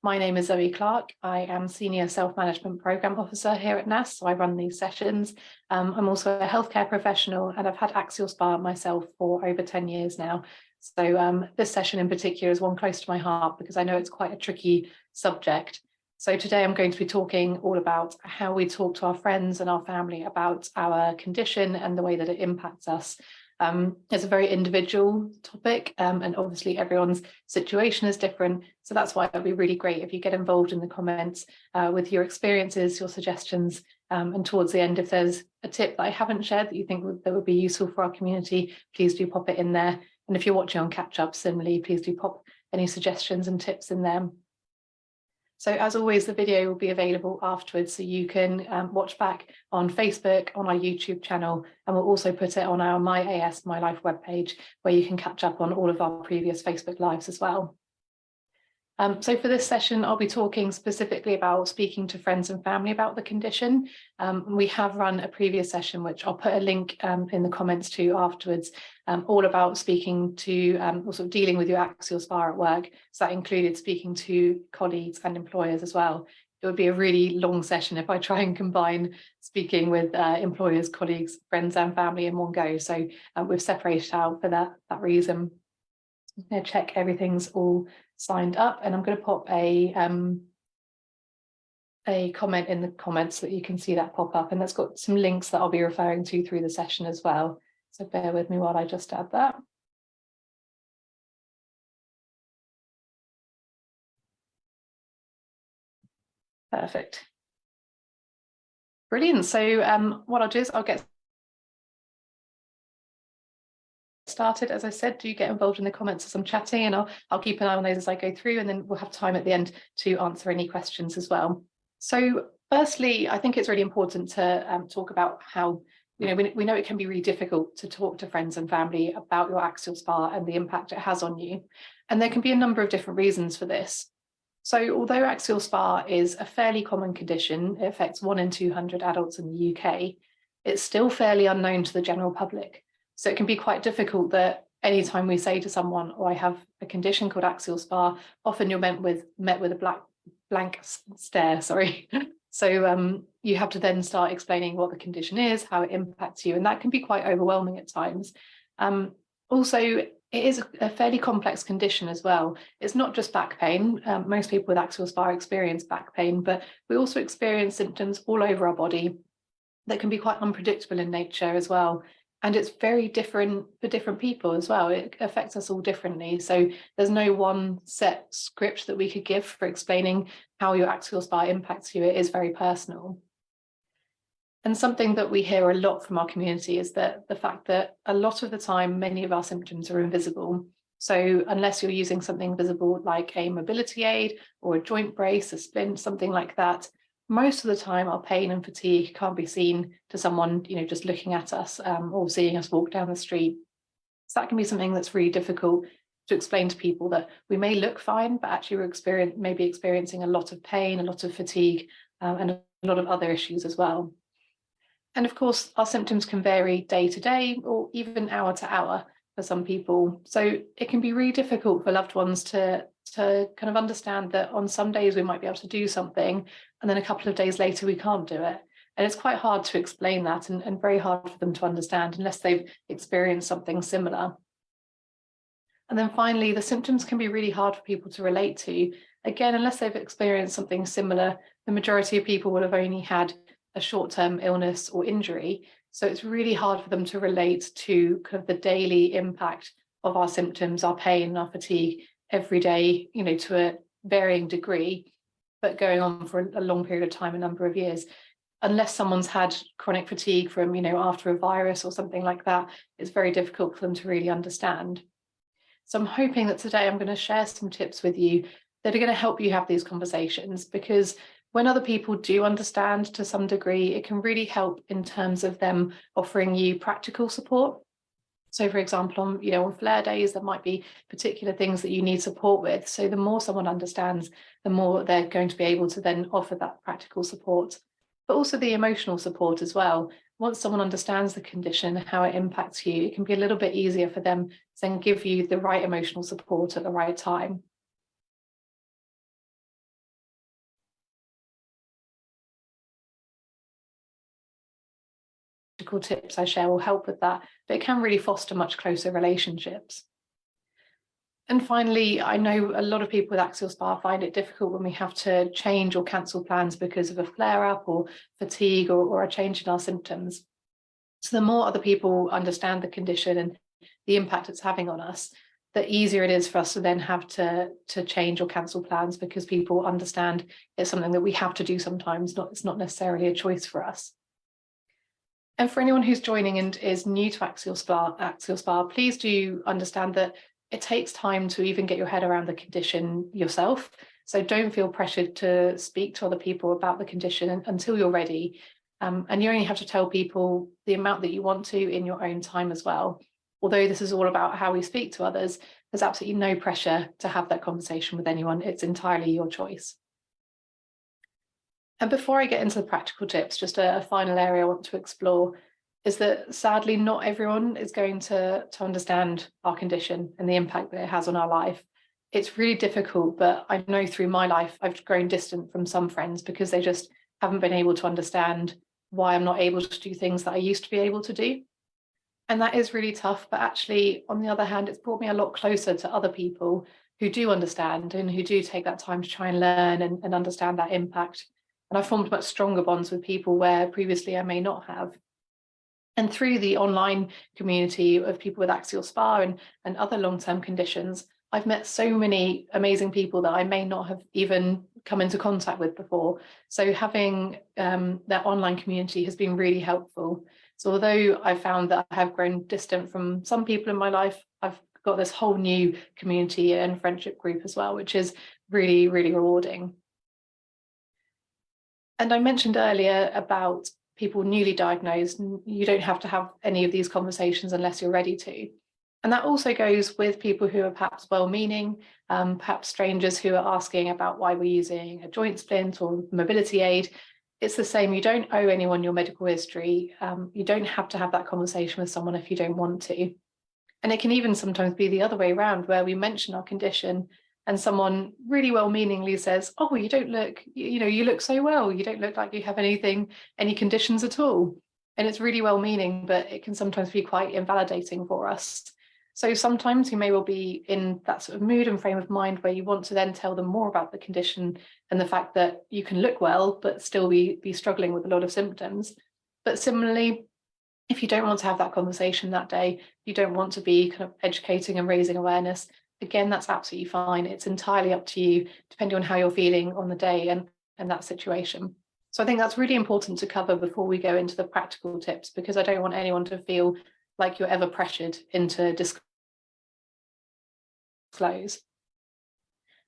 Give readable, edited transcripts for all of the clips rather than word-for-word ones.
My name is Zoe Clark. I am Senior Self-Management Programme Officer here at NASS, so I run these sessions. I'm also a healthcare professional and I've had Axial SpA myself for over 10 years now. So this session in particular is one close to my heart because I know it's quite a tricky subject. So today I'm going to be talking all about how we talk to our friends and our family about our condition and the way that it impacts us. It's a very individual topic and obviously everyone's situation is different. So that's why it'd be really great if you get involved in the comments with your experiences, your suggestions, and towards the end, if there's a tip that I haven't shared that you think that would be useful for our community, please do pop it in there. And if you're watching on catch up, similarly, please do pop any suggestions and tips in there. So as always, the video will be available afterwards, so you can watch back on Facebook, on our YouTube channel, and we'll also put it on our My AS, My Life webpage, where you can catch up on all of our previous Facebook Lives as well. So for this session, I'll be talking specifically about speaking to friends and family about the condition. We have run a previous session, which I'll put a link in the comments to afterwards, all about speaking to or sort of dealing with your axial SpA at work. So that included speaking to colleagues and employers as well. It would be a really long session if I try and combine speaking with employers, colleagues, friends and family in one go. So we've separated out for that reason. I'm going to check everything's all signed up, and I'm going to pop a comment in the comments so that you can see that pop up, and that's got some links that I'll be referring to through the session as well. So bear with me while I just add that. Perfect. Brilliant. So what I'll do is I'll get started. As I said, do get involved in the comments as I'm chatting, and I'll keep an eye on those as I go through, and then we'll have time at the end to answer any questions as well. So firstly, I think it's really important to talk about how, we know it can be really difficult to talk to friends and family about your axial SpA and the impact it has on you. And there can be a number of different reasons for this. So although axial SpA is a fairly common condition, it affects 1 in 200 adults in the UK, it's still fairly unknown to the general public. So it can be quite difficult that anytime we say to someone, oh, I have a condition called axial SpA, often you're met with a blank stare, sorry. So you have to then start explaining what the condition is, how it impacts you, and that can be quite overwhelming at times. Also, it is a fairly complex condition as well. It's not just back pain. Most people with axial SpA experience back pain, but we also experience symptoms all over our body that can be quite unpredictable in nature as well. And it's very different for different people as well. It affects us all differently. So there's no one set script that we could give for explaining how your axial SpA impacts you. It is very personal. And something that we hear a lot from our community is that the fact that a lot of the time, many of our symptoms are invisible. So unless you're using something visible like a mobility aid or a joint brace, a splint, something like that, most of the time our pain and fatigue can't be seen to someone, just looking at us or seeing us walk down the street. So that can be something that's really difficult to explain to people, that we may look fine, but actually we're maybe experiencing a lot of pain, a lot of fatigue, and a lot of other issues as well. And of course, our symptoms can vary day to day or even hour to hour for some people. So it can be really difficult for loved ones to kind of understand that on some days we might be able to do something, and then a couple of days later we can't do it. And it's quite hard to explain that, and very hard for them to understand unless they've experienced something similar. And then finally, the symptoms can be really hard for people to relate to. Again, unless they've experienced something similar, the majority of people will have only had a short-term illness or injury. So it's really hard for them to relate to kind of the daily impact of our symptoms, our pain, our fatigue every day, to a varying degree, but going on for a long period of time, a number of years. Unless someone's had chronic fatigue from, after a virus or something like that, it's very difficult for them to really understand. So I'm hoping that today I'm going to share some tips with you that are going to help you have these conversations, because when other people do understand to some degree, it can really help in terms of them offering you practical support. So for example, on flare days, there might be particular things that you need support with. So the more someone understands, the more they're going to be able to then offer that practical support, but also the emotional support as well. Once someone understands the condition, how it impacts you, it can be a little bit easier for them to then give you the right emotional support at the right time. practical tips I share will help with that, but it can really foster much closer relationships. And finally, I know a lot of people with axial SpA find it difficult when we have to change or cancel plans because of a flare-up or fatigue or a change in our symptoms. So the more other people understand the condition and the impact it's having on us, the easier it is for us to then have to change or cancel plans, because people understand it's something that we have to do sometimes, it's not necessarily a choice for us. And for anyone who's joining and is new to axial SpA, please do understand that it takes time to even get your head around the condition yourself. So don't feel pressured to speak to other people about the condition until you're ready. And you only have to tell people the amount that you want to in your own time as well. Although this is all about how we speak to others, there's absolutely no pressure to have that conversation with anyone. It's entirely your choice. And before I get into the practical tips, just a final area I want to explore is that sadly not everyone is going to understand our condition and the impact that it has on our life. It's really difficult, but I know through my life I've grown distant from some friends because they just haven't been able to understand why I'm not able to do things that I used to be able to do. And that is really tough, but actually, on the other hand, it's brought me a lot closer to other people who do understand and who do take that time to try and learn and understand that impact. And I've formed much stronger bonds with people where previously I may not have. And through the online community of people with axial SpA and other long-term conditions, I've met so many amazing people that I may not have even come into contact with before. So having that online community has been really helpful. So although I found that I have grown distant from some people in my life, I've got this whole new community and friendship group as well, which is really, really rewarding. And I mentioned earlier about people newly diagnosed. You don't have to have any of these conversations unless you're ready to. And that also goes with people who are perhaps well-meaning, perhaps strangers who are asking about why we're using a joint splint or mobility aid. It's the same. You don't owe anyone your medical history. You don't have to have that conversation with someone if you don't want to. And it can even sometimes be the other way around, where we mention our condition and someone really well-meaningly says, oh, you don't look, you look so well. You don't look like you have any conditions at all. And it's really well-meaning, but it can sometimes be quite invalidating for us. So sometimes you may well be in that sort of mood and frame of mind where you want to then tell them more about the condition and the fact that you can look well, but still be struggling with a lot of symptoms. But similarly, if you don't want to have that conversation that day, you don't want to be kind of educating and raising awareness, again, that's absolutely fine. It's entirely up to you, depending on how you're feeling on the day and that situation. So I think that's really important to cover before we go into the practical tips, because I don't want anyone to feel like you're ever pressured into disclose.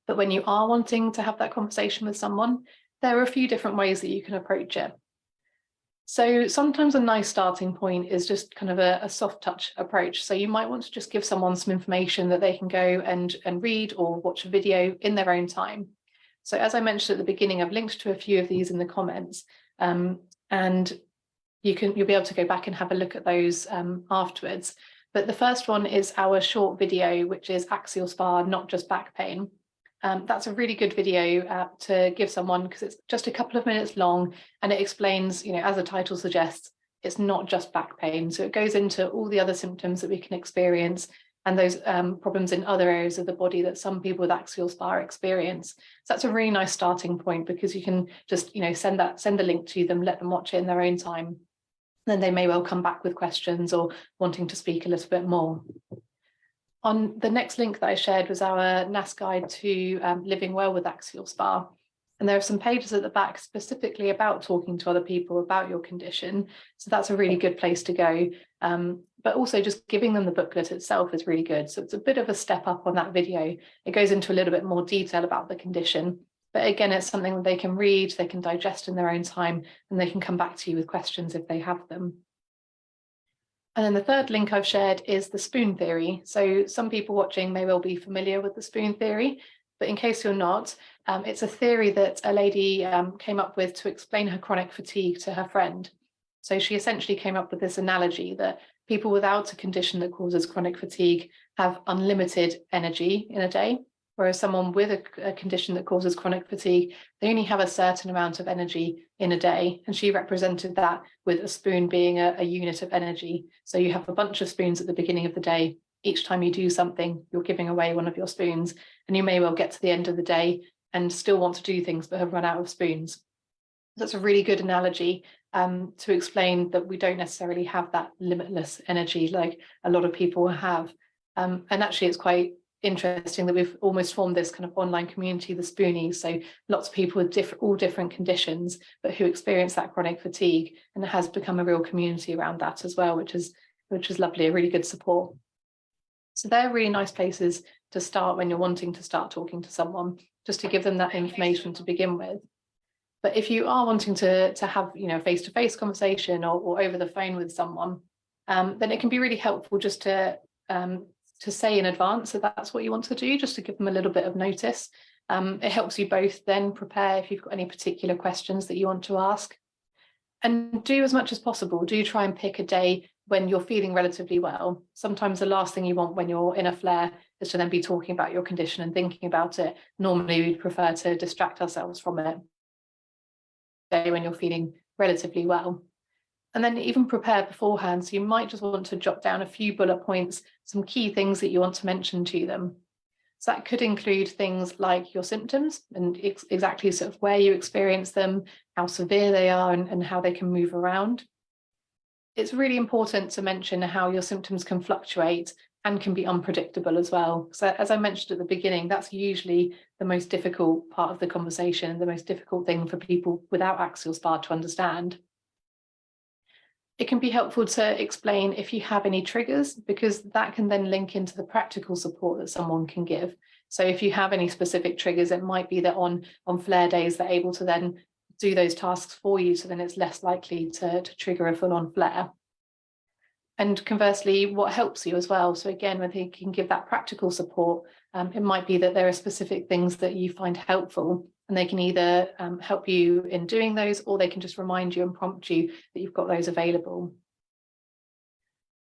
But when you are wanting to have that conversation with someone, there are a few different ways that you can approach it. So sometimes a nice starting point is just kind of a soft touch approach. So you might want to just give someone some information that they can go and read or watch a video in their own time. So as I mentioned at the beginning, I've linked to a few of these in the comments, and you'll be able to go back and have a look at those afterwards. But the first one is our short video, which is Axial SpA, Not Just Back Pain. That's a really good video to give someone, because it's just a couple of minutes long and it explains, as the title suggests, it's not just back pain. So it goes into all the other symptoms that we can experience and those problems in other areas of the body that some people with axial SpA experience. So that's a really nice starting point, because you can just, send a link to them, let them watch it in their own time. Then they may well come back with questions or wanting to speak a little bit more. On the next link that I shared was our NASS guide to living well with axial SpA. And there are some pages at the back specifically about talking to other people about your condition. So that's a really good place to go. But also just giving them the booklet itself is really good. So it's a bit of a step up on that video. It goes into a little bit more detail about the condition. But again, it's something that they can read, they can digest in their own time, and they can come back to you with questions if they have them. And then the third link I've shared is the spoon theory. So some people watching may well be familiar with the spoon theory, but in case you're not, it's a theory that a lady came up with to explain her chronic fatigue to her friend. So she essentially came up with this analogy that people without a condition that causes chronic fatigue have unlimited energy in a day, Whereas someone with a condition that causes chronic fatigue, they only have a certain amount of energy in a day. And she represented that with a spoon being a unit of energy. So you have a bunch of spoons at the beginning of the day. Each time you do something, you're giving away one of your spoons, and you may well get to the end of the day and still want to do things but have run out of spoons. That's a really good analogy to explain that we don't necessarily have that limitless energy like a lot of people have. And actually, it's quite interesting that we've almost formed this kind of online community, the Spoonies. So lots of people with all different conditions, but who experience that chronic fatigue, and it has become a real community around that as well, which is lovely, a really good support. So they're really nice places to start when you're wanting to start talking to someone, just to give them that information to begin with. But if you are wanting to have, you know, a face-to-face conversation or over the phone with someone, then it can be really helpful just to say in advance that that's what you want to do, just to give them a little bit of notice. It helps you both then prepare if you've got any particular questions that you want to ask. And do as much as possible. Do try and pick a day when you're feeling relatively well. Sometimes the last thing you want when you're in a flare is to then be talking about your condition and thinking about it. Normally, we'd prefer to distract ourselves from it. Day when you're feeling relatively well. And then even prepare beforehand. So you might just want to jot down a few bullet points, some key things that you want to mention to them. So that could include things like your symptoms and exactly sort of where you experience them, how severe they are, and how they can move around. It's really important to mention how your symptoms can fluctuate and can be unpredictable as well. So as I mentioned at the beginning, that's usually the most difficult part of the conversation, the most difficult thing for people without axial SpA to understand. It can be helpful to explain if you have any triggers, because that can then link into the practical support that someone can give. So if you have any specific triggers, it might be that on flare days, they're able to then do those tasks for you, so then it's less likely to trigger a full-on flare. And conversely, what helps you as well. So again, when they can give that practical support, it might be that there are specific things that you find helpful, and they can either help you in doing those, or they can just remind you and prompt you that you've got those available.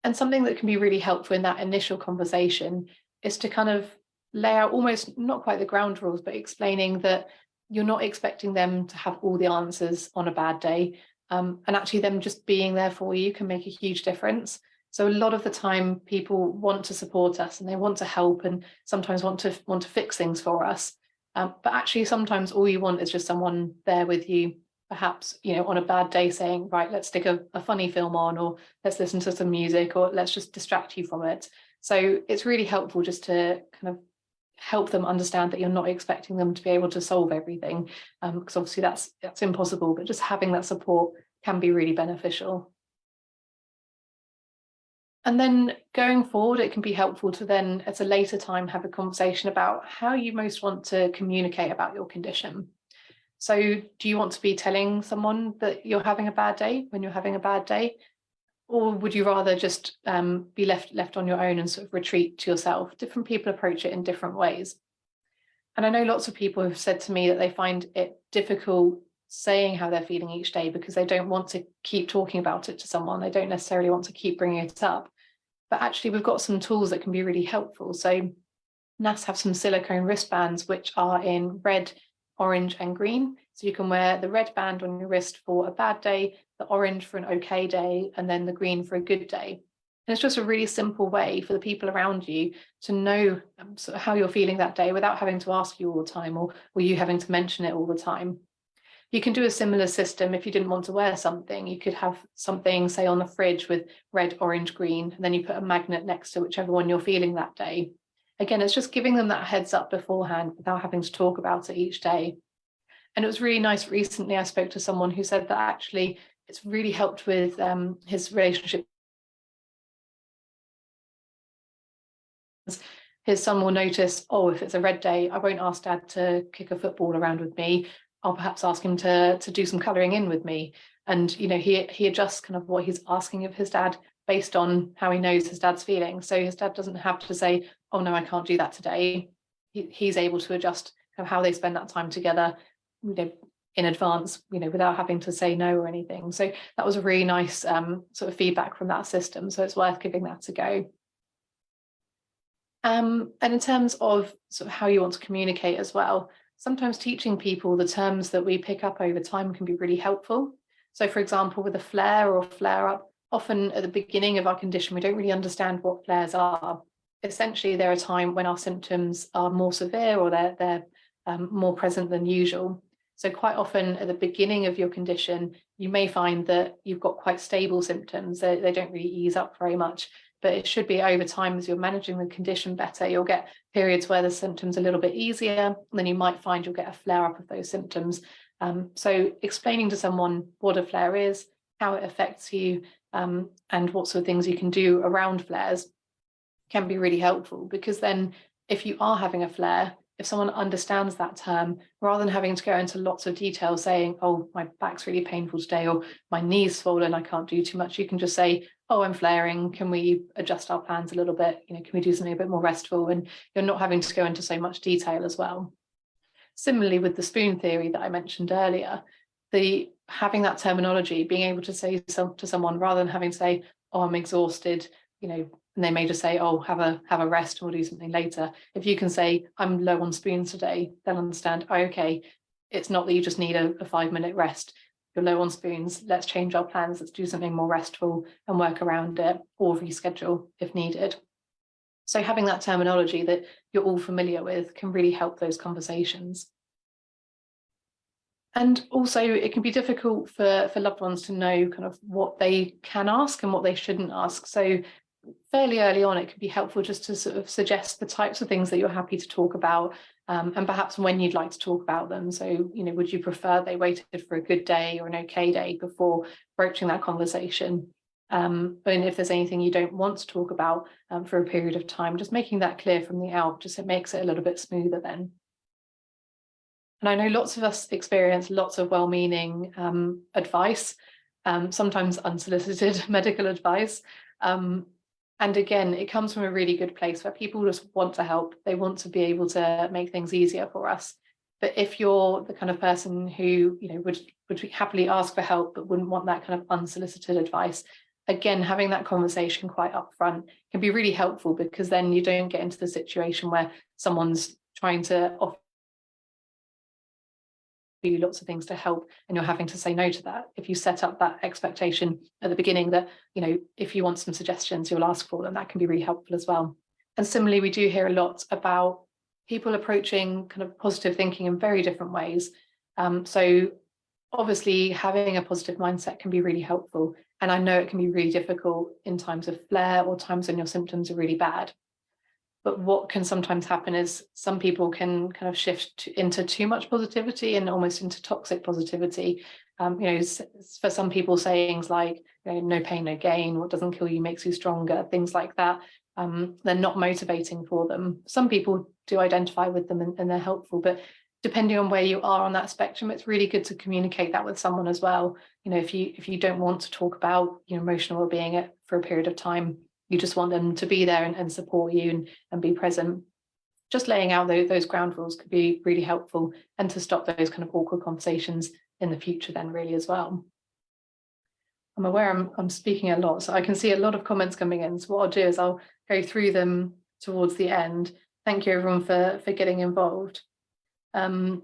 And something that can be really helpful in that initial conversation is to kind of lay out almost not quite the ground rules, but explaining that you're not expecting them to have all the answers on a bad day. And actually them just being there for you can make a huge difference. So a lot of the time people want to support us and they want to help and sometimes want to fix things for us. But actually sometimes all you want is just someone there with you, perhaps, you know, on a bad day saying, right, let's stick a funny film on, or let's listen to some music, or let's just distract you from it. So it's really helpful just to kind of help them understand that you're not expecting them to be able to solve everything, because obviously that's impossible, but just having that support can be really beneficial. And then going forward, it can be helpful to then at a later time have a conversation about how you most want to communicate about your condition. So do you want to be telling someone that you're having a bad day when you're having a bad day? Or would you rather just be left on your own and sort of retreat to yourself? Different people approach it in different ways. And I know lots of people have said to me that they find it difficult saying how they're feeling each day because they don't want to keep talking about it to someone. They don't necessarily want to keep bringing it up. But actually, we've got some tools that can be really helpful. So NASS have some silicone wristbands, which are in red, orange and green. So you can wear the red band on your wrist for a bad day, the orange for an okay day, and then the green for a good day. And it's just a really simple way for the people around you to know sort of how you're feeling that day without having to ask you all the time, or you having to mention it all the time. You can do a similar system if you didn't want to wear something. You could have something, say, on the fridge with red, orange, green, and then you put a magnet next to whichever one you're feeling that day. Again, it's just giving them that heads up beforehand without having to talk about it each day. And it was really nice. Recently, I spoke to someone who said that actually it's really helped with his relationship. His son will notice, oh, if it's a red day, I won't ask Dad to kick a football around with me. I'll perhaps ask him to do some colouring in with me. And, you know, he adjusts kind of what he's asking of his dad based on how he knows his dad's feeling. So his dad doesn't have to say, oh, no, I can't do that today. He's able to adjust kind of how they spend that time together, you know, in advance, you know, without having to say no or anything. So that was a really nice sort of feedback from that system. So it's worth giving that a go. And in terms of sort of how you want to communicate as well, sometimes teaching people the terms that we pick up over time can be really helpful. So for example, with a flare or flare up, often at the beginning of our condition, we don't really understand what flares are. Essentially, they're a time when our symptoms are more severe or they're more present than usual. So quite often at the beginning of your condition, you may find that you've got quite stable symptoms. They don't really ease up very much, but it should be over time as you're managing the condition better. You'll get periods where the symptoms are a little bit easier, and then you might find you'll get a flare up of those symptoms. So explaining to someone what a flare is, how it affects you, and what sort of things you can do around flares can be really helpful, because then if you are having a flare, if someone understands that term, rather than having to go into lots of detail saying, oh, my back's really painful today, or my knee's swollen, I can't do too much, you can just say, oh, I'm flaring, can we adjust our plans a little bit? Can we do something a bit more restful? And you're not having to go into so much detail as well. Similarly, with the spoon theory that I mentioned earlier, having that terminology, being able to say to someone, rather than having to say, oh, I'm exhausted, and they may just say, oh, have a rest, and we'll do something later. If you can say, I'm low on spoons today, they'll understand, oh, okay, it's not that you just need a 5-minute rest. You're low on spoons, let's change our plans, let's do something more restful and work around it, or reschedule if needed. So having that terminology that you're all familiar with can really help those conversations. And also it can be difficult for loved ones to know kind of what they can ask and what they shouldn't ask. So fairly early on, it could be helpful just to sort of suggest the types of things that you're happy to talk about, and perhaps when you'd like to talk about them. So, would you prefer they waited for a good day or an okay day before broaching that conversation? And if there's anything you don't want to talk about for a period of time, just making that clear from the out, just it makes it a little bit smoother then. And I know lots of us experience lots of well-meaning advice, sometimes unsolicited medical advice. And again, it comes from a really good place where people just want to help. They want to be able to make things easier for us. But if you're the kind of person who, would happily ask for help, but wouldn't want that kind of unsolicited advice, again, having that conversation quite upfront can be really helpful, because then you don't get into the situation where someone's trying to offer you lots of things to help and you're having to say no to that. If you set up that expectation at the beginning that, if you want some suggestions, you'll ask for them, that can be really helpful as well. And similarly, we do hear a lot about people approaching kind of positive thinking in very different ways. So obviously having a positive mindset can be really helpful. And I know it can be really difficult in times of flare or times when your symptoms are really bad. But what can sometimes happen is some people can kind of shift into too much positivity and almost into toxic positivity. For some people, sayings like, no pain, no gain, what doesn't kill you makes you stronger, things like that, they're not motivating for them. Some people do identify with them and they're helpful, but depending on where you are on that spectrum, it's really good to communicate that with someone as well. If you don't want to talk about your emotional well-being for a period of time, you just want them to be there and support you and be present. Just laying out those ground rules could be really helpful, and to stop those kind of awkward conversations in the future then really as well. I'm aware I'm speaking a lot, so I can see a lot of comments coming in. So what I'll do is I'll go through them towards the end. Thank you everyone for getting involved. I'll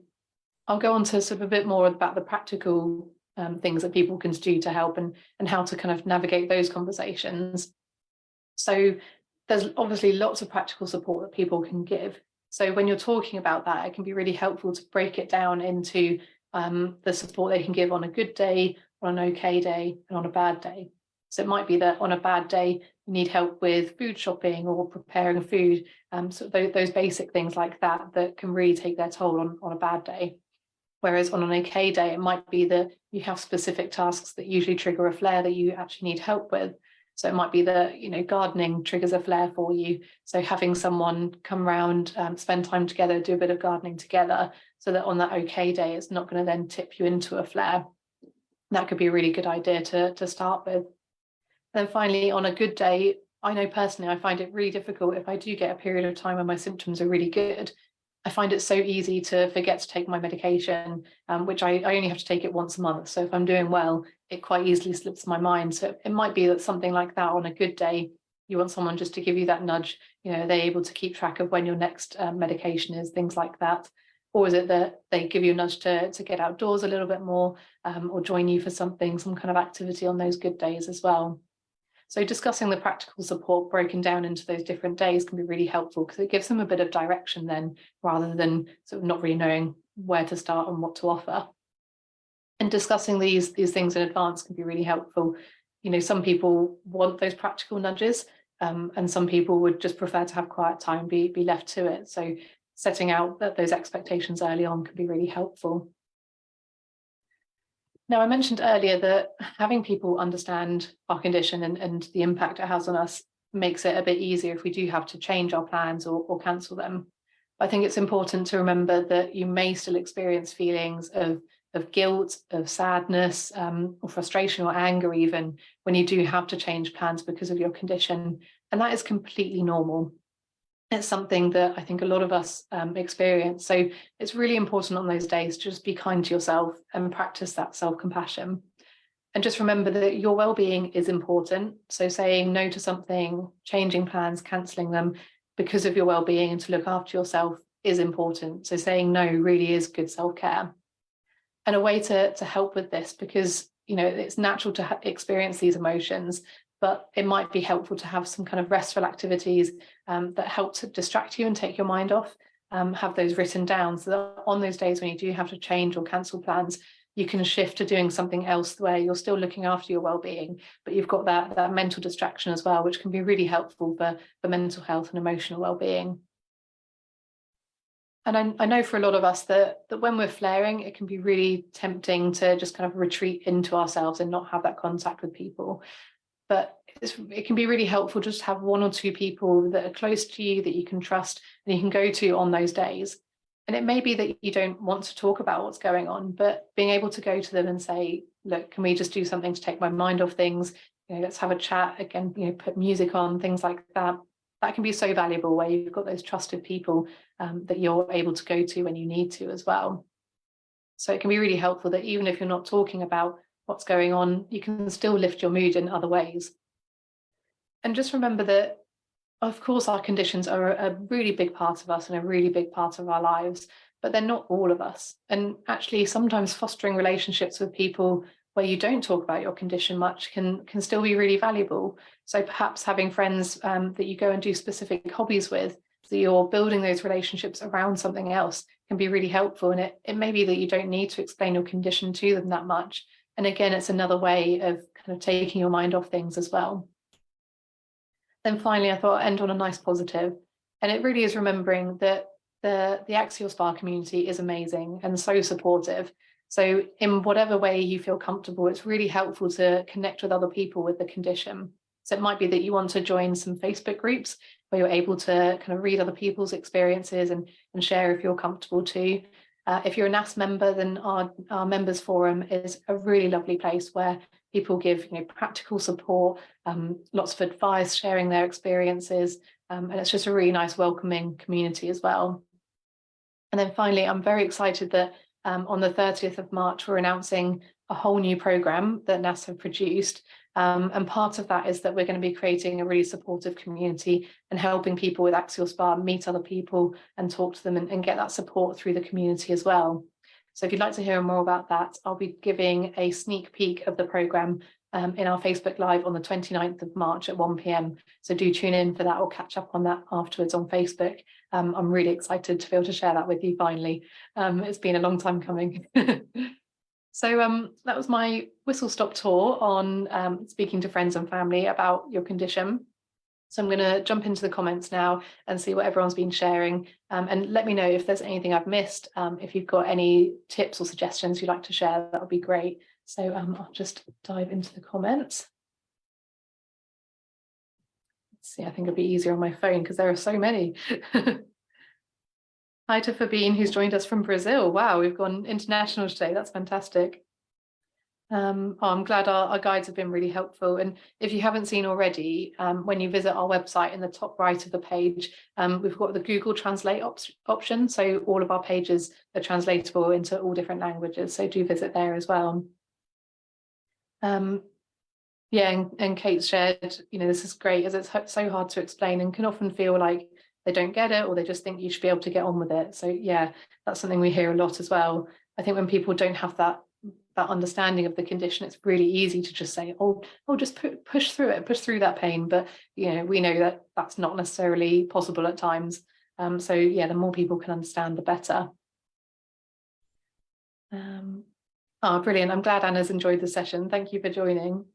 go on to sort of a bit more about the practical things that people can do to help and how to kind of navigate those conversations. So there's obviously lots of practical support that people can give. So when you're talking about that, it can be really helpful to break it down into the support they can give on a good day, on an okay day, and on a bad day. So it might be that on a bad day, you need help with food shopping or preparing food. So those basic things like that can really take their toll on a bad day. Whereas on an okay day, it might be that you have specific tasks that usually trigger a flare that you actually need help with. So it might be that, gardening triggers a flare for you. So having someone come around, spend time together, do a bit of gardening together, so that on that okay day, it's not going to then tip you into a flare. That could be a really good idea to start with. Then finally, on a good day, I know personally, I find it really difficult if I do get a period of time when my symptoms are really good. I find it so easy to forget to take my medication, which I only have to take it once a month. So if I'm doing well, it quite easily slips my mind. So it might be that something like that on a good day you want someone just to give you that nudge? You know, are they able to keep track of when your next medication is, things like that? Or is it that they give you a nudge to get outdoors a little bit more, or join you for something, some kind of activity on those good days as well? So discussing the practical support broken down into those different days can be really helpful, because it gives them a bit of direction then, rather than sort of not really knowing where to start and what to offer. And discussing these things in advance can be really helpful. You know, some people want those practical nudges, and some people would just prefer to have quiet time, be left to it. So setting out those expectations early on can be really helpful. Now, I mentioned earlier that having people understand our condition and the impact it has on us makes it a bit easier if we do have to change our plans or cancel them. I think it's important to remember that you may still experience feelings of guilt, of sadness, or frustration or anger even, when you do have to change plans because of your condition. And that is completely normal. It's something that I think a lot of us experience. So it's really important on those days to just be kind to yourself and practice that self-compassion. And just remember that your well-being is important. So saying no to something, changing plans, cancelling them because of your well-being and to look after yourself is important. So saying no really is good self-care. And a way to help with this, because you know it's natural to experience these emotions, but it might be helpful to have some kind of restful activities that help to distract you and take your mind off. Have those written down so that on those days when you do have to change or cancel plans, you can shift to doing something else where you're still looking after your well-being, but you've got that mental distraction as well, which can be really helpful for mental health and emotional well-being. And I know for a lot of us that when we're flaring, it can be really tempting to just kind of retreat into ourselves and not have that contact with people. But it can be really helpful just to have one or two people that are close to you that you can trust and you can go to on those days. And it may be that you don't want to talk about what's going on, but being able to go to them and say, look, can we just do something to take my mind off things? You know, let's have a chat again, you know, put music on, things like that. That can be so valuable, where you've got those trusted people that you're able to go to when you need to as well. So it can be really helpful that even if you're not talking about what's going on, you can still lift your mood in other ways. And just remember that, of course, our conditions are a really big part of us and a really big part of our lives, but they're not all of us. And actually, sometimes fostering relationships with people where you don't talk about your condition much can still be really valuable. So perhaps having friends that you go and do specific hobbies with, so you're building those relationships around something else, can be really helpful. And it may be that you don't need to explain your condition to them that much. And again, it's another way of kind of taking your mind off things as well. Then finally, I thought I'd end on a nice positive. And it really is remembering that the Axial SpA community is amazing and so supportive. So in whatever way you feel comfortable, it's really helpful to connect with other people with the condition. So it might be that you want to join some Facebook groups where you're able to kind of read other people's experiences and share if you're comfortable too. If you're a NASS member, then our members forum is a really lovely place where people give, you know, practical support, lots of advice, sharing their experiences, and it's just a really nice welcoming community as well. And then finally, I'm very excited that on the 30th of March, we're announcing a whole new programme that NASS have produced. And part of that is that we're going to be creating a really supportive community and helping people with Axial SpA meet other people and talk to them and get that support through the community as well. So if you'd like to hear more about that, I'll be giving a sneak peek of the programme in our Facebook Live on the 29th of March at 1 p.m. So do tune in for that or catch up on that afterwards on Facebook. I'm really excited to be able to share that with you finally. It's been a long time coming. So that was my whistle-stop tour on speaking to friends and family about your condition. So I'm going to jump into the comments now and see what everyone's been sharing, and let me know if there's anything I've missed. If you've got any tips or suggestions you'd like to share, that would be great. So I'll just dive into the comments. Let's see, I think it'll be easier on my phone because there are so many. Hi to Fabine, who's joined us from Brazil. Wow, we've gone international today. That's fantastic. I'm glad our guides have been really helpful. And if you haven't seen already, when you visit our website in the top right of the page, we've got the Google Translate option. So all of our pages are translatable into all different languages. So do visit there as well. Yeah, and Kate shared, this is great, as it's so hard to explain and can often feel like they don't get it, or they just think you should be able to get on with it. So yeah, that's something we hear a lot as well. I think when people don't have that understanding of the condition, it's really easy to just say, oh, just push through it, push through that pain. But we know that that's not necessarily possible at times. So yeah, the more people can understand, the better. Oh, brilliant. I'm glad Anna's enjoyed the session. Thank you for joining.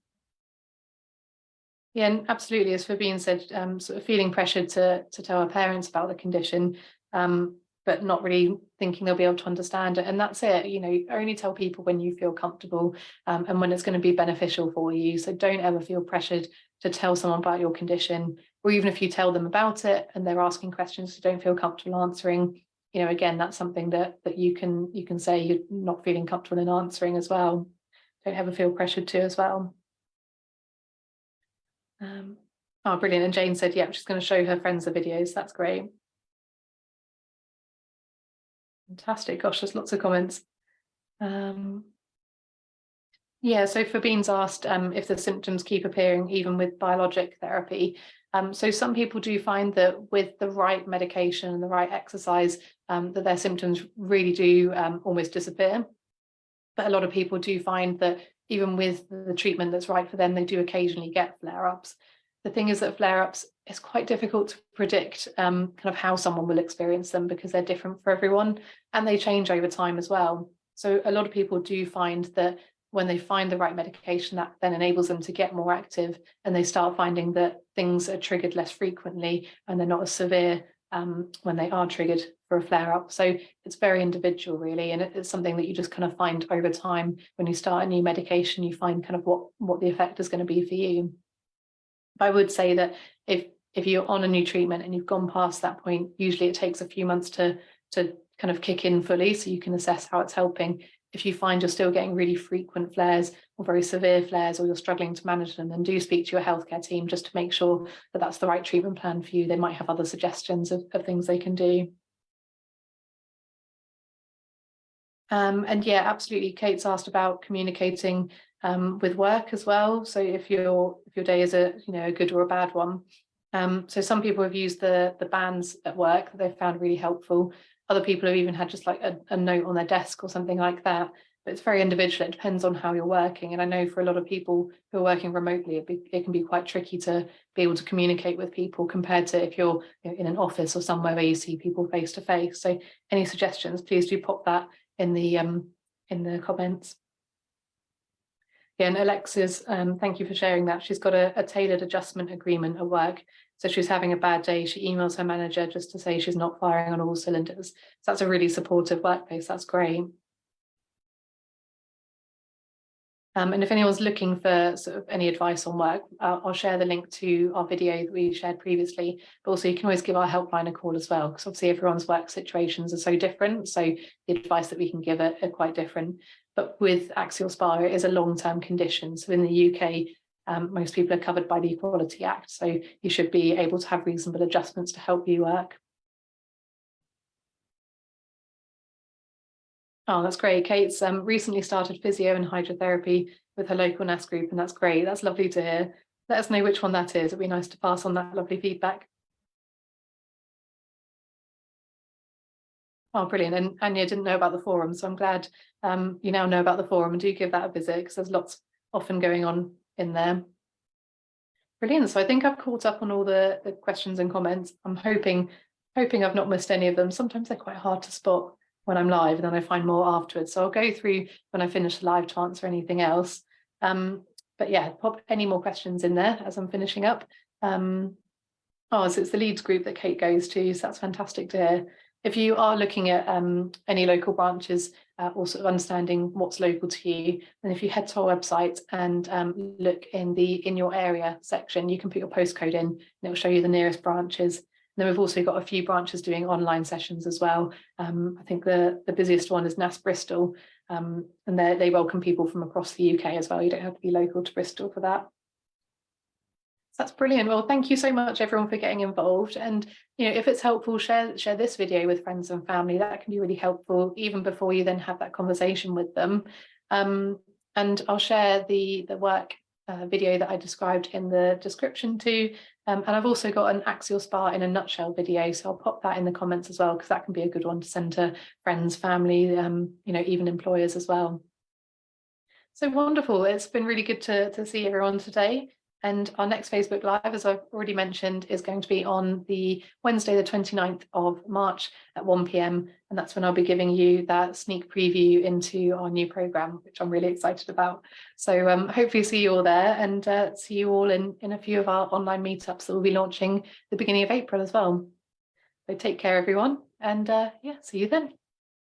Yeah, and absolutely, as Fabien said, sort of feeling pressured to tell our parents about the condition, but not really thinking they'll be able to understand it. And that's it, only tell people when you feel comfortable, and when it's going to be beneficial for you. So don't ever feel pressured to tell someone about your condition, or even if you tell them about it and they're asking questions you don't feel comfortable answering, again, that's something that you can say you're not feeling comfortable in answering as well. Don't ever feel pressured to as well. Oh, brilliant. And Jane said, yeah, she's going to show her friends the videos. That's great. Fantastic. Gosh, there's lots of comments. Yeah, so Fabine's asked if the symptoms keep appearing even with biologic therapy. So some people do find that with the right medication and the right exercise, that their symptoms really do almost disappear. But a lot of people do find that even with the treatment that's right for them, they do occasionally get flare-ups. The thing is that flare-ups is quite difficult to predict kind of how someone will experience them, because they're different for everyone and they change over time as well. So a lot of people do find that when they find the right medication, that then enables them to get more active, and they start finding that things are triggered less frequently and they're not as severe when they are triggered for a flare-up. So it's very individual, really, and it's something that you just kind of find over time. When you start a new medication, you find kind of what the effect is going to be for you. But I would say that if you're on a new treatment and you've gone past that point, usually it takes a few months to kind of kick in fully, so you can assess how it's helping. If you find you're still getting really frequent flares or very severe flares, or you're struggling to manage them, then do speak to your healthcare team just to make sure that that's the right treatment plan for you. They might have other suggestions of things they can do. And yeah, absolutely. Kate's asked about communicating with work as well. So if your day is a good or a bad one. So some people have used the bands at work that they've found really helpful. Other people have even had just like a note on their desk or something like that. But it's very individual. It depends on how you're working. And I know for a lot of people who are working remotely, it can be quite tricky to be able to communicate with people compared to if you're in an office or somewhere where you see people face to face. So any suggestions, please do pop that in the comments. Yeah, and Alexis, thank you for sharing that. She's got a tailored adjustment agreement at work. So she's having a bad day, she emails her manager just to say she's not firing on all cylinders. So that's a really supportive workplace. That's great. And if anyone's looking for sort of any advice on work, I'll share the link to our video that we shared previously. But also you can always give our helpline a call as well, because obviously everyone's work situations are so different. So the advice that we can give are quite different. But with Axial SpA, it is a long-term condition. So in the UK, most people are covered by the Equality Act. So you should be able to have reasonable adjustments to help you work. Oh, that's great. Kate's recently started physio and hydrotherapy with her local NASS group, and that's great. That's lovely to hear. Let us know which one that is. It'd be nice to pass on that lovely feedback. Oh, brilliant. And Anya didn't know about the forum, so I'm glad you now know about the forum, and do give that a visit, because there's lots often going on in there. Brilliant. So I think I've caught up on all the questions and comments. I'm hoping I've not missed any of them. Sometimes they're quite hard to spot when I'm live, and then I find more afterwards. So I'll go through when I finish the live to answer anything else. But yeah, pop any more questions in there as I'm finishing up. Oh, so it's the Leeds group that Kate goes to, so that's fantastic to hear. If you are looking at any local branches, or sort of understanding what's local to you, then if you head to our website and look in your area section, you can put your postcode in and it will show you the nearest branches. And then we've also got a few branches doing online sessions as well. I think the busiest one is NASS Bristol, and they welcome people from across the UK as well. You don't have to be local to Bristol for that. That's brilliant. Well, thank you so much, everyone, for getting involved. And if it's helpful, share this video with friends and family. That can be really helpful, even before you then have that conversation with them. And I'll share the work video that I described in the description too. And I've also got an Axial SpA in a nutshell video, so I'll pop that in the comments as well, because that can be a good one to send to friends, family, even employers as well. So wonderful. It's been really good to see everyone today. And our next Facebook Live, as I've already mentioned, is going to be on the Wednesday, the 29th of March at 1 p.m. And that's when I'll be giving you that sneak preview into our new programme, which I'm really excited about. So hopefully see you all there, and see you all in a few of our online meetups that will be launching the beginning of April as well. So take care, everyone. And yeah, see you then.